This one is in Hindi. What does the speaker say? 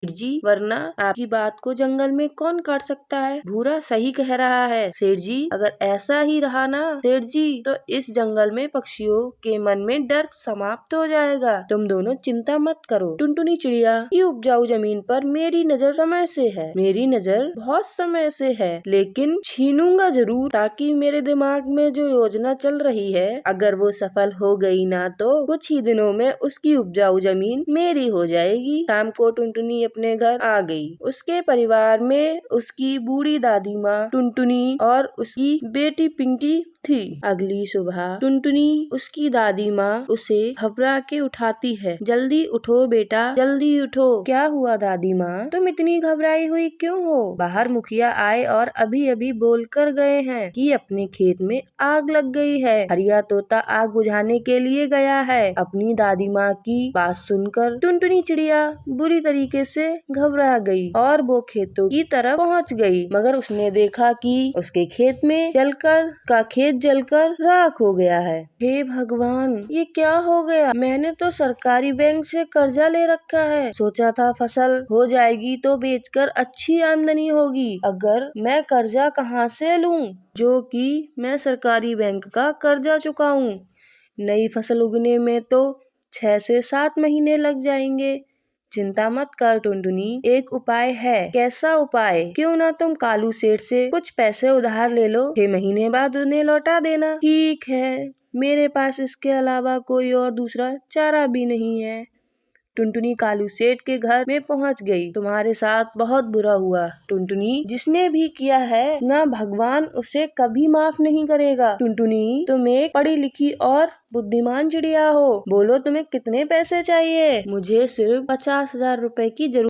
सेठ जी, वरना आपकी बात को जंगल में कौन काट सकता है। भूरा सही कह रहा है सेठ जी, अगर ऐसा ही रहा ना सेठ जी, तो इस जंगल में पक्षियों के मन में डर समाप्त हो जाएगा। तुम दोनों चिंता मत करो। टुनटुनी चिड़िया, ये उपजाऊ जमीन पर मेरी नजर समय से है, मेरी नजर बहुत समय से है, लेकिन छीनूंगा जरूर, ताकि मेरे दिमाग में जो योजना चल रही है, अगर वो सफल हो गई ना तो कुछ ही दिनों में उसकी उपजाऊ जमीन मेरी हो जाएगी। शाम को टुनटुनी अपने घर आ गई। उसके परिवार में उसकी बूढ़ी दादी माँ टुनटुनी और उसकी बेटी पिंकी थी। अगली सुबह टुनटुनी उसकी दादी माँ उसे घबरा के उठाती है। जल्दी उठो बेटा, जल्दी उठो। क्या हुआ दादी माँ, तुम इतनी घबराई हुई क्यों हो? बाहर मुखिया आए और अभी अभी बोल कर गए हैं कि अपने खेत में आग लग गई है। हरिया तोता आग बुझाने के लिए गया है। अपनी दादी माँ की बात सुनकर टुनटुनी चिड़िया बुरी तरीके से घबरा गई और वो खेतों की तरफ पहुँच गई, मगर उसने देखा कि उसके खेत में खेत जलकर राख हो गया है। हे भगवान, ये क्या हो गया? मैंने तो सरकारी बैंक से कर्जा ले रखा है। सोचा था फसल हो जाएगी तो बेचकर अच्छी आमदनी होगी। अगर मैं कर्जा कहाँ से लूं, जो कि मैं सरकारी बैंक का कर्जा चुकाऊं? नई फसल उगने में तो 6 से 7 महीने लग जाएंगे। चिंता मत कर टुनटुनी, एक उपाय है। कैसा उपाय? क्यों ना तुम कालू सेठ से कुछ पैसे उधार ले लो, 6 महीने बाद उन्हें लौटा देना। ठीक है, मेरे पास इसके अलावा कोई और दूसरा चारा भी नहीं है। टुनटुनी कालू सेठ के घर में पहुंच गई। तुम्हारे साथ बहुत बुरा हुआ टुनटुनी, जिसने भी किया है ना भगवान उसे कभी माफ नहीं करेगा। टुनटुनी, तुम एक पढ़ी लिखी और बुद्धिमान चिड़िया हो। बोलो तुम्हें कितने पैसे चाहिए? मुझे सिर्फ 50,000 रुपए की जरूरत